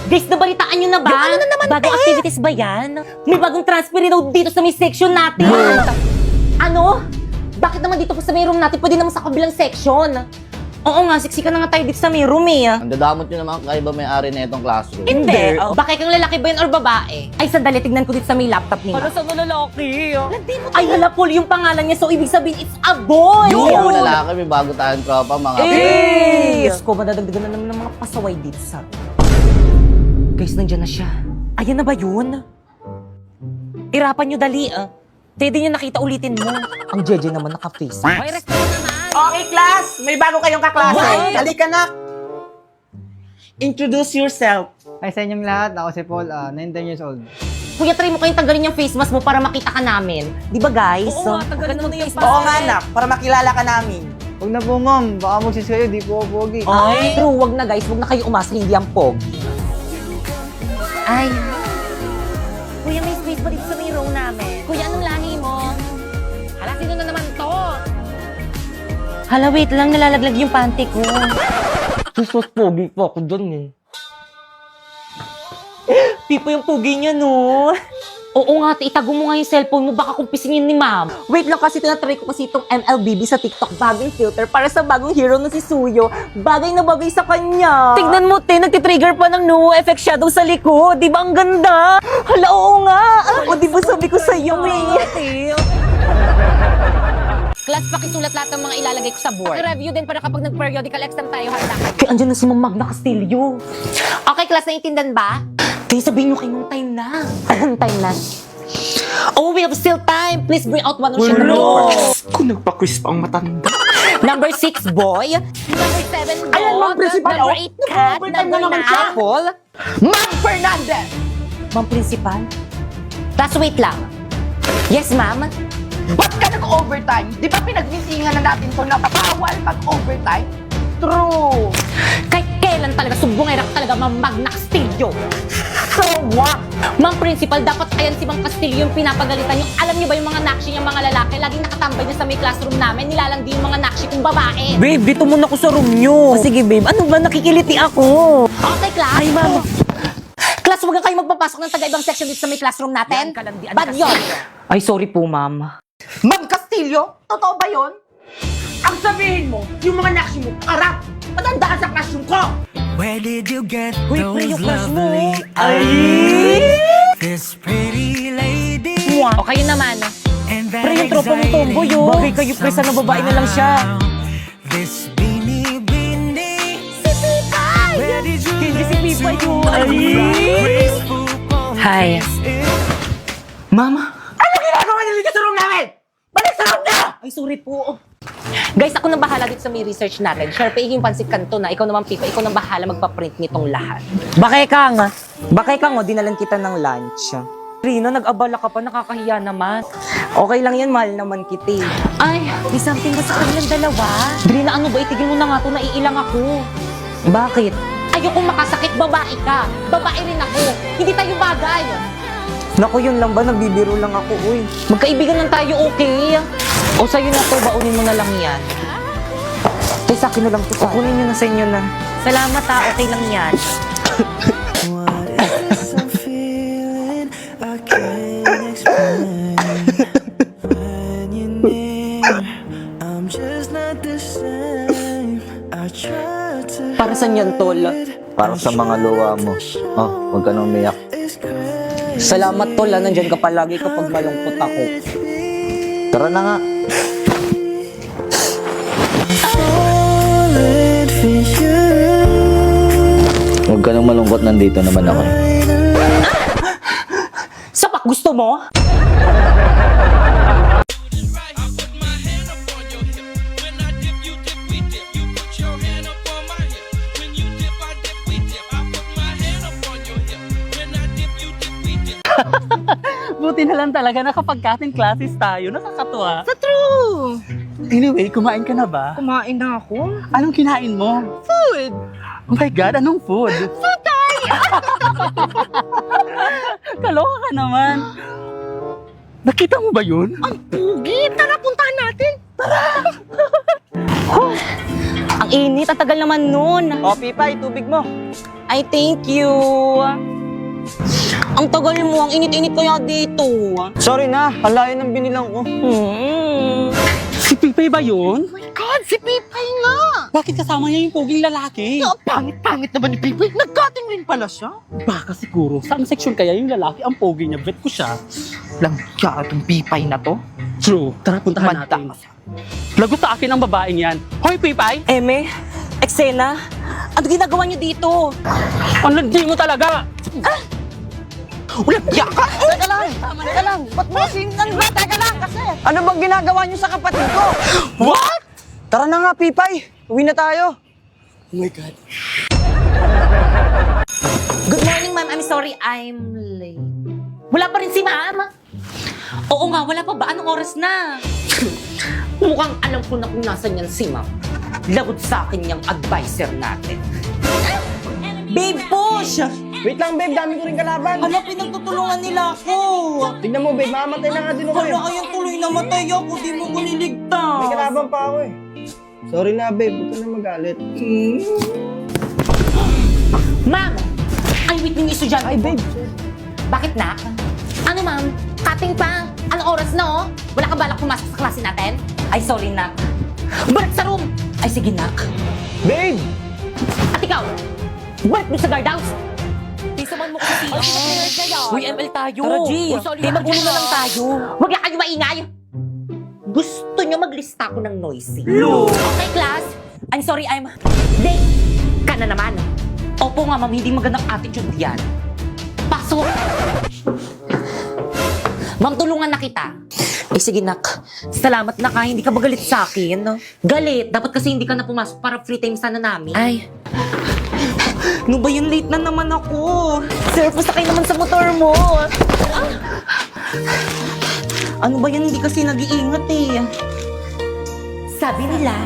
Guys, nabalitaan nyo na ba? Yung ano na naman, Bagong activities ba yan? May bagong transfer daw dito sa may section natin. Ano? Bakit naman dito po sa may room natin? Pwede naman sa kabilang section. Oo nga, siksikan na nga tayo dito sa may room eh. Ang dadamot nyo naman kaiba may-ari na itong classroom. Hindi. Baka kang lalaki ba yun or babae? Ay, sandali, tignan ko dito sa may laptop niya. Para sa lalaki. Ay, hala, Paul, yung pangalan niya. So, ibig sabihin, it's a boy. Yung lalaki, may bago tayong tropa, mga Eh! Diyos ko, madadagdagan na naman ng mga pasaway dito sa... Guys, nandyan na siya. Ayan na ba yun? Irapan nyo dali, ah. Pwede nyo nakita ulitin mo. Ang Jeje naman naka-face. May restaurant naman. Okay, class! May bago kayong kaklase. What? Halika na! Introduce yourself. Hi sa inyong lahat, ako si Paul, 19 years old. Kuya, try mo kayong tanggalin yung face mask mo para makita ka namin. Di ba, guys? Oo nga, tanggalin mo na yung mask. Oo nga, anak. Para makilala ka namin. Huwag na po ma'am, baka magsis kayo, di po ako pogi. Ay, true. Wag na, guys. Wag na kayo umasa. Hindi ang pogi. Ay. Kuya, may space pa dito sa may row namin. Kuya, anong lahi mo? Hala, sino na naman to? Hala, wait lang. Nalalaglag yung panty ko. Sus, pogi po ako dun eh. Pipo yung pogi niya, no? Oo nga, itago mo nga yung cellphone mo. Baka kumpisingin ni ma'am. Wait lang kasi tinatry ko kasi itong MLBB sa TikTok. Bagong filter para sa bagong hero na si Suyo. Bagay na bagay sa kanya. Tignan mo, te. Nagtitrigger pa ng no effect shadow sa likod. Di ba ang ganda? Hala, oo nga. O di ba sabi ko sa'yo, eh. Class, pakisulat lahat ng mga ilalagay ko sa board. Review din para kapag nag-periodical exam tayo, handa. Kaya andyan na si Ma'am Magna Castillo. Okay, class, naiintindihan ba? Kaya sabihin nyo kayo ng time na. Time na. Oh, we have still time. Please bring out one of your numbers. Kung nagpa-quiz pa ang matanda. Number 6, boy. Number 7, Ayan, dog. Ma'am Principal, Number oh. 8, cat. Overtime Number na naman 9, siya. apple. Ma'am Fernandez! Ma'am Principal. Tapos wait lang. Yes, ma'am. Ba't ka nag-overtime? Di ba pinagmitingan na natin to na bawal mag-overtime? True! Kahit kailan talaga, sumbongera ka talaga, Ma'am Magna Castillo. So what? Ma'am Principal, dapat ayan si Ma'am Castillo yung pinapagalitan yung alam niyo ba yung mga nakshi niyang mga lalaki, laging nakatambay niya sa may classroom namin, nilalandi yung mga nakshi kong babae. Babe, dito muna ako sa room nyo. Sige, babe. Ano ba? Nakikiliti ako. Okay, class. Ay, ma'am. Class, huwag kayo magpapasok ng taga-ibang section dito sa may classroom natin. Bad yun. Ay, sorry po, ma'am. Ma'am Castillo, totoo ba yun? Ang sabihin mo, yung mga nakshi mo, karap, matandaan sa classroom ko! Where did you get Uy, pre, yung those crush mo. lovely Ay! eyes? This pretty lady. O, kayo naman. And that Pre, yung tropa mong tomboy, oh. Bagay kayo, pre, sana babae na lang siya. This beanie beanie. Si Pipay! Where did you Hindi si learn Pipay to yun. rock graceful pose? Hi. Mama. Ano ginagawa niyo dito sa room namin? Balik sa room niyo! Ay, sorry po. Guys, ako nang bahala dito sa may research natin. Sharpie yung pansit kanto na. Ikaw naman, Pipa. Ikaw nang bahala magpa-print nitong lahat. Bakay kang, dinalan kita ng lunch. Rina, nag-abala ka pa. Nakakahiya naman. Okay lang yan, mahal naman kita. Ay, may something ba sa kanilang dalawa? Rina, ano ba? Itigil mo na nga to. Naiilang ako. Bakit? Ayokong makasakit. Babae ka. Babae rin ako. Hindi tayo bagay. Naku, yun lang ba? Nagbibiro lang ako, uy. Magkaibigan lang tayo, okay? O sa'yo na to, baunin mo na lang yan. Tay, sa akin na lang to. Kukunin nyo na sa inyo na. Salamat ha, okay lang yan. What is I'm feeling? I can't explain. When you're near, I'm just not the same. I try to. Para saan yan, tol? Para sa mga luwa mo. Oh, huwag ka nang umiyak. It's crazy. Salamat, tol. Nandyan ka palagi kapag malungkot ako. Tara na nga. Falling for you. Huwag ka nang malungkot, nandito naman ako. Sapak, gusto mo? Buti na lang talaga nakapag-cutting classes tayo. Nakakatuwa. Sa true! Anyway, kumain ka na ba? Kumain na ako. Anong kinain mo? Food! Oh my God, anong food? Putay! Kaloka ka naman. Nakita mo ba yun? Ang pugi! Tara, puntahan natin! Ang init, ang tagal naman nun. O, Pipay, tubig mo. Ay, thank you. Ang tagal mo, ang init-init kaya dito. Sorry na, halayo ng binilang ko. Si Pipay ba yun? God, si Pipay nga! Bakit kasama niya yung poging lalaki? Ang pangit-pangit naman ni Pipay. Nag-cutting rin pala siya. Baka siguro, saan section kaya yung lalaki ang pogi niya? Bet ko siya. Lang siya itong Pipay na to. True. Tara, puntahan natin. Lagot sa akin ang babaeng yan. Hoy, Pipay! Eme, eksena, ano ginagawa niyo dito? Ang landi mo talaga! Ulat ka! Teka lang! Ba't mo sinang ba? Teka lang kasi! Ano bang ginagawa niyo sa kapatid ko? What? Tara na nga, Pipay. Uwi na tayo. Oh my God. Good morning, ma'am. I'm sorry, I'm late. Wala pa rin si ma'am. Oo nga, wala pa ba? Anong oras na? Mukhang alam ko na kung nasan yan si ma'am. Lagot sa akin yung advisor natin. Babe, push! Wait lang, babe. Dami ko rin kalaban. Hala, pinagtutulungan nila ako. Tignan mo, babe. Mamamatay na nga din ako eh. Hala, ayun tuloy namatay ako. Di mo ko niligtas. May kalaban pa ako eh. Sorry na, babe. Huwag ka na magalit. Ma'am! Ay, wait yung estudyante. Ay, babe. Bakit na? Ano, ma'am? Cutting pa? Anong oras na, oh? Wala ka balak pumasok sa klase natin? Ay, sorry, nak. Balik sa room! Ay, sige, nak. Babe! At ikaw, balik mo sa guardhouse. Pisaman mo kasi. Uy, ML tayo. Tara, G. Di magulo na lang tayo. Huwag na kayo maingay. Gusto nyo maglista ko ng noisy. Okay, class. I'm sorry, I'm late. Ka na naman. Opo nga, ma'am. Hindi magandang attitude yan. Pasok. Ma'am, tulungan na kita. Eh, sige, nak. Salamat na ka. Hindi ka ba galit sa akin? Galit? Dapat kasi hindi ka na pumasok para free time sana namin. Ay. Ano ba yun? Late na naman ako. Sir, pasakay naman sa motor mo. Ano ba yan? Hindi kasi nag-iingat eh. Sabi nila,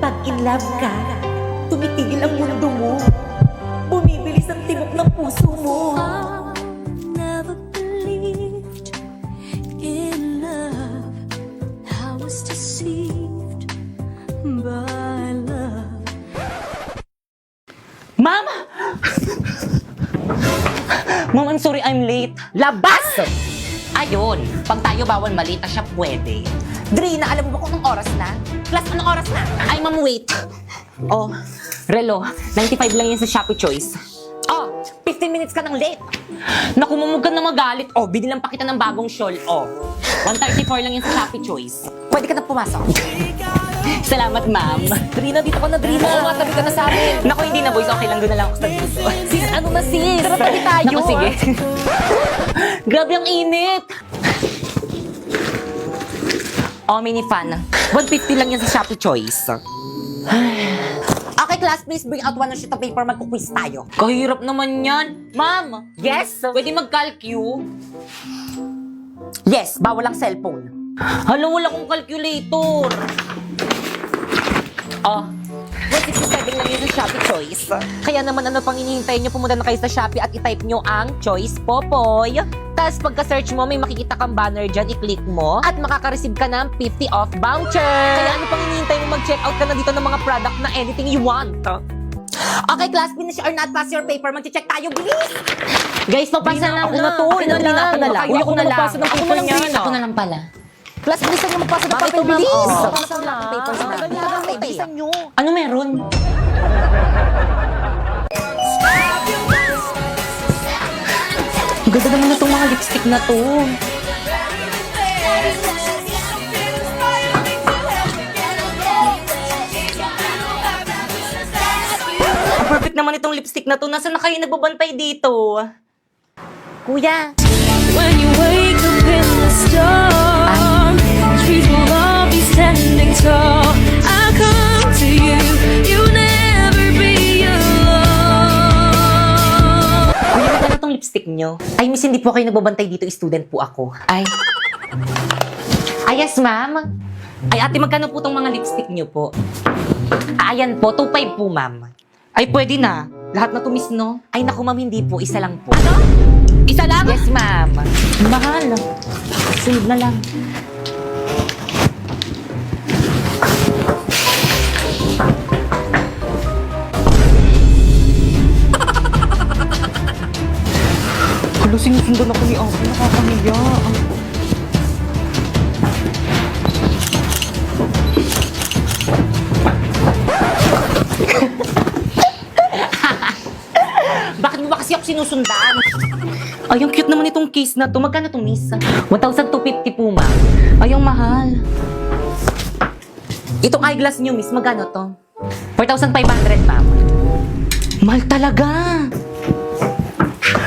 pag in love ka, tumitigil ang mundo mo. Bumibilis ang tibok ng puso mo. Never believed in love. I was deceived by love. Ma'am! Ma'am, I'm sorry I'm late. Labas! Ayun, pag tayo bawal malita siya pwede. Drina, alam mo ba kung anong oras na? Class, anong oras na? Ay, ma'am, wait. Oh, relo, 95 lang yan sa Shopee Choice. Oh, 15 minutes ka nang late. Naku, mamug ka na magalit. Oh, binilang pa kita ng bagong shawl. Oh, 134 lang yan sa Shopee Choice. Pwede ka na pumasok. Salamat, ma'am. Drina, dito ka na, Drina. Oo, matabi ka na sa amin. Naku, hindi na, boys. Okay lang, doon na lang ako sa dito. Sis, ano na, sis? Tara, tabi tayo. Naku, sige. Grabe ang init. Oh, mini fan. 150 lang yan sa Shopee Choice. Okay, class, please bring out one sheet of paper. Magkuquiz tayo. Kahirap naman yan. Ma'am! Yes? Pwede mag-calcu? Yes, bawal ang cellphone. Hala, wala kong calculator. Oh, 167 lang yun sa Shopee Choice. Kaya naman ano pang hinihintay nyo, pumunta na kayo sa Shopee at i-type nyo ang Choice Popoy. Tapos pagka-search mo, may makikita kang banner dyan, i-click mo at makaka-receive ka ng 50 off voucher. Kaya ano pang hinihintay mo, mag-check out ka na dito ng mga product na anything you want. Okay, class, finish or not, pass your paper. Mag-check tayo, bilis! Guys, mapasa na ako na to. Ako na lang. Uy, ako na magpasa ng paper niya. Ako na lang pala. Class, bilisan nyo magpasa ng paper, bilis! Papasa lang ang papers na. Bilisan nyo. Ano meron? Ganda naman na itong mga lipstick na to. Ang perfect naman itong lipstick na to. Nasaan na kayo nagbabantay dito? Kuya. When you wake up in the storm, trees will all be standing tall. I come to you, you'll never be alone. Kuya, magkano itong lipstick nyo? Ay, miss, hindi po kayo nagbabantay dito. Student po ako. Ay. Ay, yes, ma'am. Ay, ate, magkano po itong mga lipstick nyo po? Ayan po, 2.5 po, ma'am. Ay, pwede na. Lahat na to, miss, no? Ay, naku, ma'am, hindi po. Isa lang po. Ano? Isa lang? Yes, ma'am. Mahal. Sunod na lang. Hala, sinusundan ako ni Ate. Nakakahiya. Bakit mo ba kasi ako sinusundan? Ay, ang cute naman itong case na to. Magkano itong miss? 1,250 po, ma'am. Ay, ang mahal. Itong eyeglass niyo, miss, magkano to? 4,500, ma'am. Mahal talaga.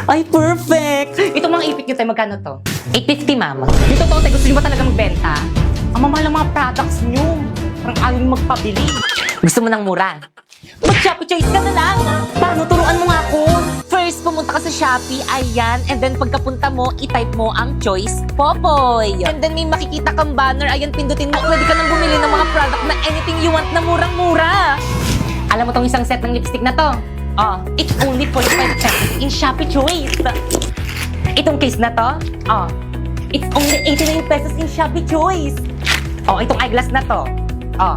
Ay, perfect. Itong mga ipit niyo tayo, magkano to? 850, ma'am. Yung totoo tayo, gusto niyo ba talaga magbenta? Ang mamahal ng mga products niyo. Parang ayaw niyo magpabili. Gusto mo ng mura? Mag-Shopee Choice ka na lang. Paano? Turuan mo nga ako. First, pumunta ka sa Shopee, ayan. And then, pagkapunta mo, i-type mo ang choice, Popoy. And then, may makikita kang banner, ayan, pindutin mo. Pwede ka nang bumili ng mga product na anything you want na murang-mura. Alam mo tong isang set ng lipstick na to? Oh, it's only 45 pesos in Shopee Choice. Itong case na to? Oh, it's only 89 pesos in Shopee Choice. Oh, itong eyeglass na to? Oh,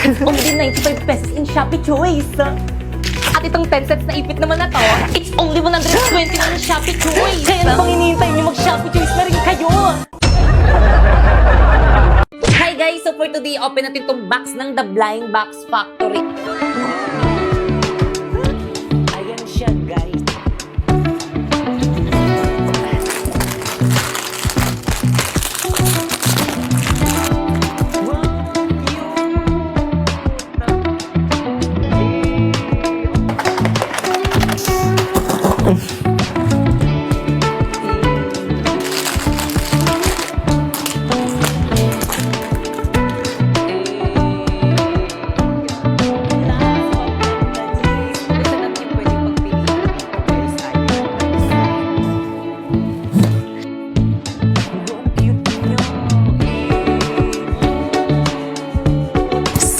it's only 95 pesos in Shopee Choice. At itong 10 sets na ipit naman na to, it's only 120 na ng Shopee Choice. Kaya ano pang hinihintay niyo, mag-Shopee Choice na rin kayo. Hi guys! So for today, open natin itong box ng The Blind Box Factory. Ayan siya, guys.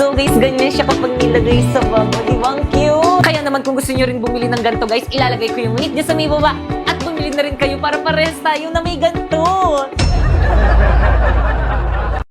So guys, ganyan siya kapag nilagay sa bag. Di ba ang cute? Kaya naman kung gusto nyo rin bumili ng ganito guys, ilalagay ko yung link dyan sa may baba. At bumili na rin kayo para parehas tayo na may ganito.